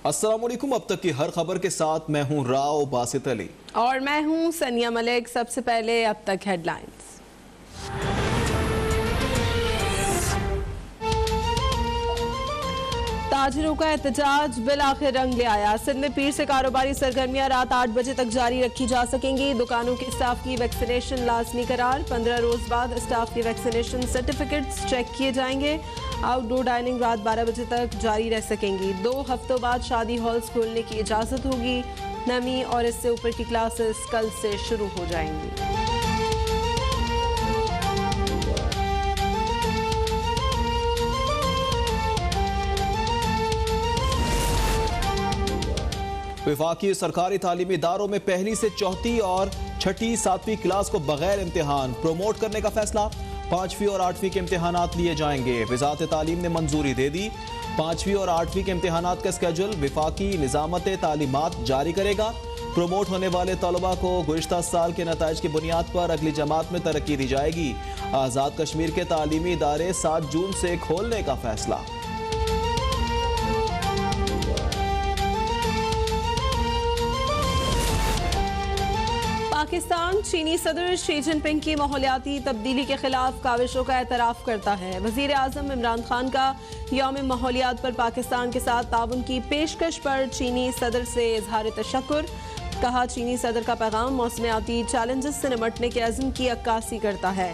अस्सलामुअलैकुम। अब तक की हर खबर के साथ मैं हूं राव बासित अली और मैं हूं सनिया मलिक। सबसे पहले अब तक हेडलाइंस। ताजिरों का एहतजाज बिल आखिर रंग ले आया। सिंध में पीर से कारोबारी सरगर्मियां रात 8 बजे तक जारी रखी जा सकेंगी। दुकानों के स्टाफ की वैक्सीनेशन लाजमी करार। 15 रोज बाद स्टाफ के वैक्सीनेशन सर्टिफिकेट्स चेक किए जाएंगे। आउटडोर डाइनिंग रात 12 बजे तक जारी रह सकेंगी। 2 हफ्तों बाद शादी हॉल्स खोलने की इजाजत होगी। नवी और इससे ऊपर की क्लासेस कल से शुरू हो जाएंगी। वफाकी सरकारी तालीमी इदारों में पहली से चौथी और छठी 7वीं क्लास को बगैर इम्तिहान प्रमोट करने का फैसला। 5वीं और 8वीं के इम्तिहानात लिए जाएंगे। वजारत तालीम ने मंजूरी दे दी। 5वीं और 8वीं के इम्तिहानात का स्केड्यूल वफाकी निज़ामत तालीमात जारी करेगा। प्रमोट होने वाले तलबा को गुज़िश्ता साल के नताइज की बुनियाद पर अगली जमात में तरक्की दी जाएगी। आज़ाद कश्मीर के तालीमी इदारे 7 जून से खोलने का फैसला। पाकिस्तान चीनी सदर शी जिनपिंग की माहौलियाती तब्दीली के खिलाफ काविशों का एतराफ़ करता है। वज़ीर आज़म इमरान खान का यौम माहौलियात पर पाकिस्तान के साथ ताउन की पेशकश पर चीनी सदर से इजहार तशक्कुर। कहा, चीनी सदर का पैगाम मौसमियाती चैलेंजेस से निपटने के अज़्म की अक्कासी करता है।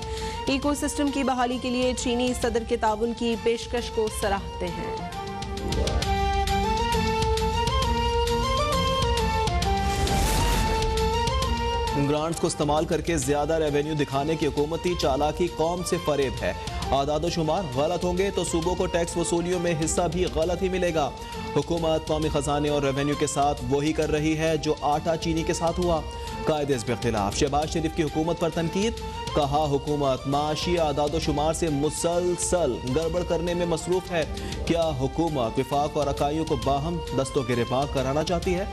इकोसिस्टम की बहाली के लिए चीनी सदर के ताउन की पेशकश को सराहते हैं। ग्रांट्स को इस्तेमाल करके ज्यादा रेवेन्यू दिखाने की हुकूमती चालाकी कौम से फरेब है। आदाद शुमार गलत होंगे तो सूबों को टैक्स वसूलियों में हिस्सा भी गलत ही मिलेगा। हुकूमत कौमी खजाने और रेवेन्यू के साथ वही कर रही है जो आटा चीनी के साथ हुआ। कायदे इस खिलाफ शहबाज शरीफ की हुकूमत पर तनकीद। कहा, हुकूमत माशी आदाद शुमार से मुसलसल गड़बड़ करने में मसरूफ है। क्या हुकूमत विफाक और अकाइयों को बाहम दस्तों गिरबान कराना चाहती है?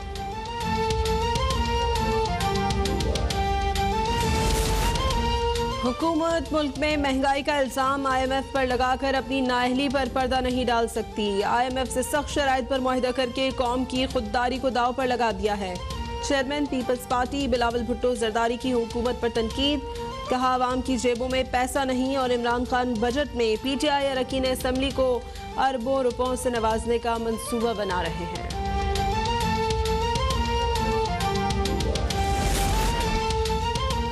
हुकूमत मुल्क में महंगाई का इल्जाम IMF पर लगाकर अपनी नाअहली पर पर्दा नहीं डाल सकती। IMF से सख्त शराइत पर मुआहिदा करके कौम की खुददारी को दाव पर लगा दिया है। चेयरमैन पीपल्स पार्टी बिलावल भुट्टो जरदारी की हुकूमत पर तनकीद। कहा, आवाम की जेबों में पैसा नहीं और इमरान खान बजट में PTI अरकान असम्बली को अरबों रुपयों से नवाजने का मंसूबा बना रहे हैं।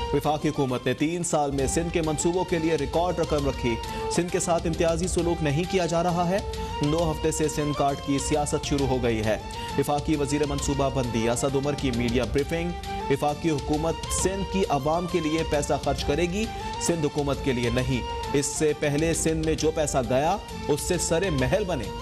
वफाकी हुकूमत ने 3 साल में सिंध के मंसूबों के लिए रिकॉर्ड रकम रखी। सिंध के साथ इम्तियाजी सलूक नहीं किया जा रहा है। 9 हफ्ते से सिंध कार्ड की सियासत शुरू हो गई है। वफाकी वजीर मनसूबा बंदी असद उमर की मीडिया ब्रीफिंग। वफाकी हुकूमत सिंध की आवाम के लिए पैसा खर्च करेगी, सिंध हुकूमत के लिए नहीं। इससे पहले सिंध में जो पैसा गया उससे सरे महल बने।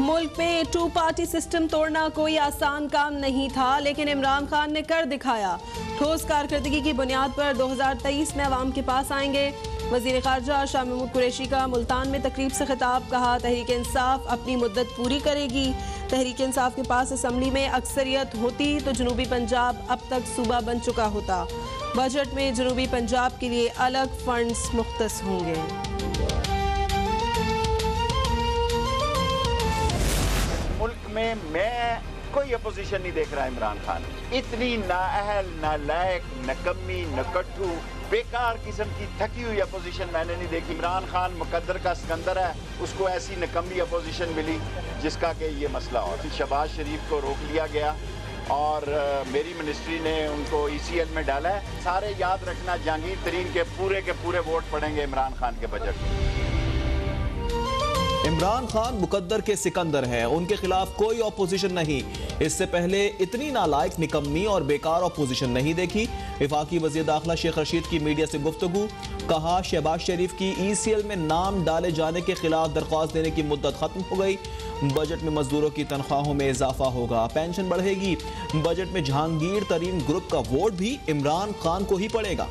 मुल्क में 2 पार्टी सिस्टम तोड़ना कोई आसान काम नहीं था, लेकिन इमरान खान ने कर दिखाया। ठोस कारकर्दगी की बुनियाद पर 2023 में अवाम के पास आएंगे। वजीर खारजा शाह महमूद कुरैशी का मुल्तान में तकरीब से खिताब। कहा, तहरीक इंसाफ अपनी मुद्दत पूरी करेगी। तहरीक इंसाफ के पास असम्बली में अक्सरियत होती तो जनूबी पंजाब अब तक सूबा बन चुका होता। बजट में जनूबी पंजाब के लिए अलग फंड्स मुख्तस होंगे। मुल्क में मैं कोई अपोजिशन नहीं देख रहा। इमरान खान इतनी नाअहल, नालायक, नकम्मी, नकट्ठू, बेकार किस्म की थकी हुई अपोजिशन मैंने नहीं देखी। इमरान खान मुकद्दर का सिकंदर है, उसको ऐसी नकम्मी अपोजिशन मिली जिसका कि ये मसला। और शहबाज शरीफ को रोक लिया गया और मेरी मिनिस्ट्री ने उनको ECL में डाला है। सारे याद रखना, जहांगीर तरीन के पूरे वोट पड़ेंगे इमरान खान के बजट में। इमरान खान मुकद्दर के सिकंदर हैं, उनके खिलाफ कोई ऑपोजिशन नहीं। इससे पहले इतनी नालायक, निकम्मी और बेकार ऑपोजिशन नहीं देखी। वफाकी वज़ीर दाखिला शेख रशीद की मीडिया से गुफ्तगू। कहा, शहबाज शरीफ की ECL में नाम डाले जाने के खिलाफ दरख्वास्त देने की मुद्दत खत्म हो गई। बजट में मजदूरों की तनख्वाहों में इजाफा होगा, पेंशन बढ़ेगी। बजट में जहांगीर तरीन ग्रुप का वोट भी इमरान खान को ही पड़ेगा।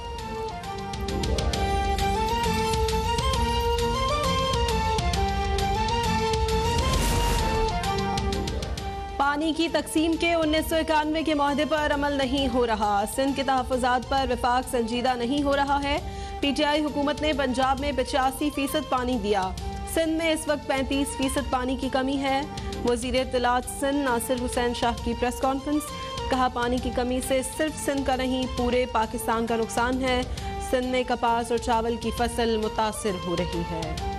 पानी की तकसीम के 1991 के मुआहदे पर अमल नहीं हो रहा। सिंध के तहफ़्फ़ुज़ात पर विफाक संजीदा नहीं हो रहा है। PTI हुकूमत ने पंजाब में 85% पानी दिया। सिंध में इस वक्त 35% पानी की कमी है। वज़ीर इत्तलात सिंध नासिर हुसैन शाह की प्रेस कॉन्फ्रेंस, कहा पानी की कमी से सिर्फ सिंध का नहीं पूरे पाकिस्तान का नुकसान है। सिंध में कपास और चावल की फसल मुतासिर हो रही है।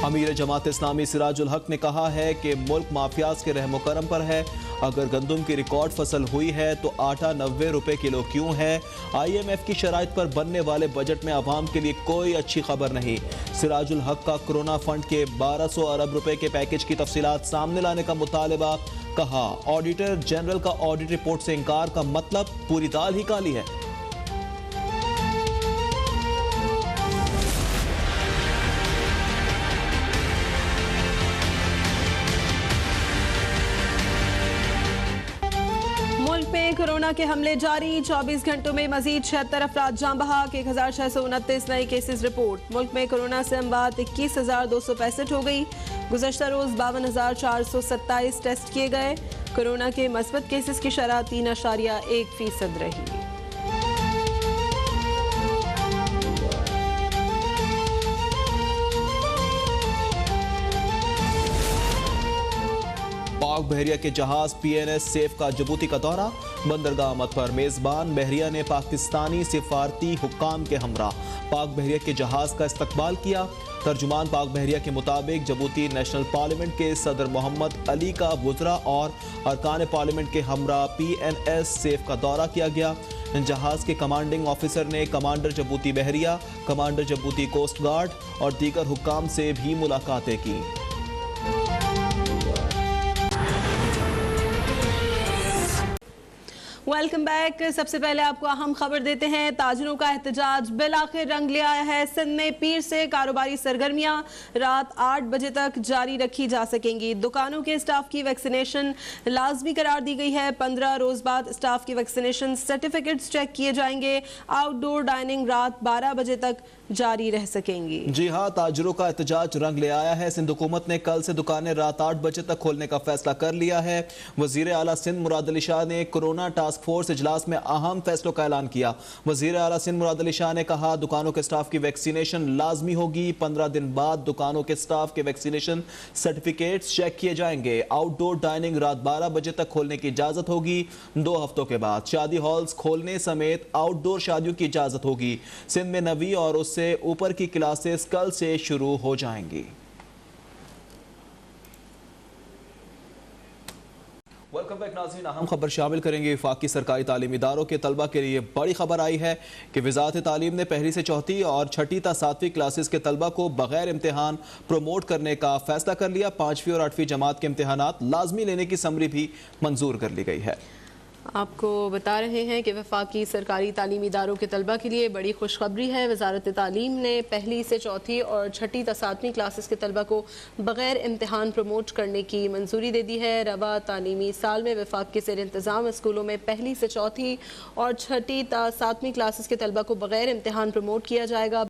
अमीर जमात इस्लामी सिराजुल हक ने कहा है कि मुल्क माफियाज के रहमो करम पर है। अगर गंदम की रिकॉर्ड फसल हुई है तो आटा 90 रुपए किलो क्यों है? IMF की शराइत पर बनने वाले बजट में अवाम के लिए कोई अच्छी खबर नहीं। सिराजुल हक का कोरोना फंड के 1200 अरब रुपए के पैकेज की तफसीलात सामने लाने का मुतालबा। कहा ऑडिटर जनरल का ऑडिट रिपोर्ट से इनकार का मतलब पूरी दाल ही काली है। मुल्क में कोरोना के हमले जारी, 24 घंटों में मजीद 76 अफराद जान बहक, 1629 नए केसेस रिपोर्ट। मुल्क में कोरोना से अमवात 21,265 हो गई। गुज़श्ता रोज 52,427 टेस्ट किए गए। कोरोना के मस्बत केसेस की शरह 3.1% रही। पाक बहरिया के जहाज PNS सेफ का जबूती का दौरा। बंदरगाह आमद पर मेजबान बहरिया ने पाकिस्तानी सिफारती हुक्काम के हमरा पाक बहरिया के जहाज का इस्तकबाल किया। तर्जुमान पाक बहरिया के मुताबिक जबूती नेशनल पार्लियामेंट के सदर मोहम्मद अली का वुज़रा और अरकान पार्लियामेंट के हमरा PNS सेफ का दौरा किया गया। जहाज के कमांडिंग ऑफिसर ने कमांडर जबूती बहरिया, कमांडर जबूती कोस्ट गार्ड और दीगर हुक्काम से भी मुलाकातें की। Welcome back. सबसे पहले आपको अहम खबर देते हैं। ताजिरों का एहतजाज बिल आखिर रंग ले आया है। सिंध में पीर से कारोबारी सरगर्मियां रात 8 बजे तक जारी रखी जा सकेंगी। दुकानों के स्टाफ की वैक्सीनेशन लाजमी करार दी गई है। 15 रोज बाद स्टाफ की वैक्सीनेशन सर्टिफिकेट्स चेक किए जाएंगे। आउटडोर डाइनिंग रात 12 बजे तक जारी रह सकेंगी। जी हाँ, ताजिरों का एहतजाज रंग ले आया है। सिंध हुकूमत ने कल से दुकानें रात 8 बजे तक खोलने का फैसला कर लिया है। वजीर आला सिंध मुराद अली शाह ने कोरोना टास्क फोर्स इजलास में अहम फैसलों का ऐलान किया। वजीर आला सिंध मुराद अली शाह ने कहा दुकानों के स्टाफ की वैक्सीनेशन लाजमी होगी। 15 दिन बाद दुकानों के स्टाफ के वैक्सीनेशन सर्टिफिकेट्स चेक किए जाएंगे। आउटडोर डाइनिंग रात 12 बजे तक खोलने की इजाजत होगी। 2 हफ्तों के बाद शादी हॉल्स खोलने समेत आउटडोर शादियों की इजाजत होगी। सिंध में 9वीं और उससे ऊपर की क्लासेस कल से शुरू हो जाएंगी। वेलकम बैक नाज़रीन। अहम खबर शामिल करेंगे। वफाकी सरकारी तालीमी इदारों के तलबा के लिए बड़ी खबर आई है कि वज़ारत तालीम ने पहली से चौथी और छठी ता 7वीं क्लासेस के तलबा को बगैर इम्तिहान प्रमोट करने का फैसला कर लिया। 5वीं और 8वीं जमात के इम्तिहानात लाजमी लेने की समरी भी मंजूर कर ली गई है। आपको बता रहे हैं कि वफाकी सरकारी तालीमी इदारों के तलबा के लिए बड़ी खुशखबरी है। वजारत तालीम ने पहली से चौथी और छठी ता 7वीं क्लासेस के तलबा को बगैर इम्तिहान प्रमोट करने की मंजूरी दे दी है। रवा तालीमी साल में वफाक के ज़ेर इंतज़ाम स्कूलों में पहली से चौथी और छठी ता 7वीं क्लासेस के तलबा को बगैर इम्तिहान प्रमोट किया जाएगा।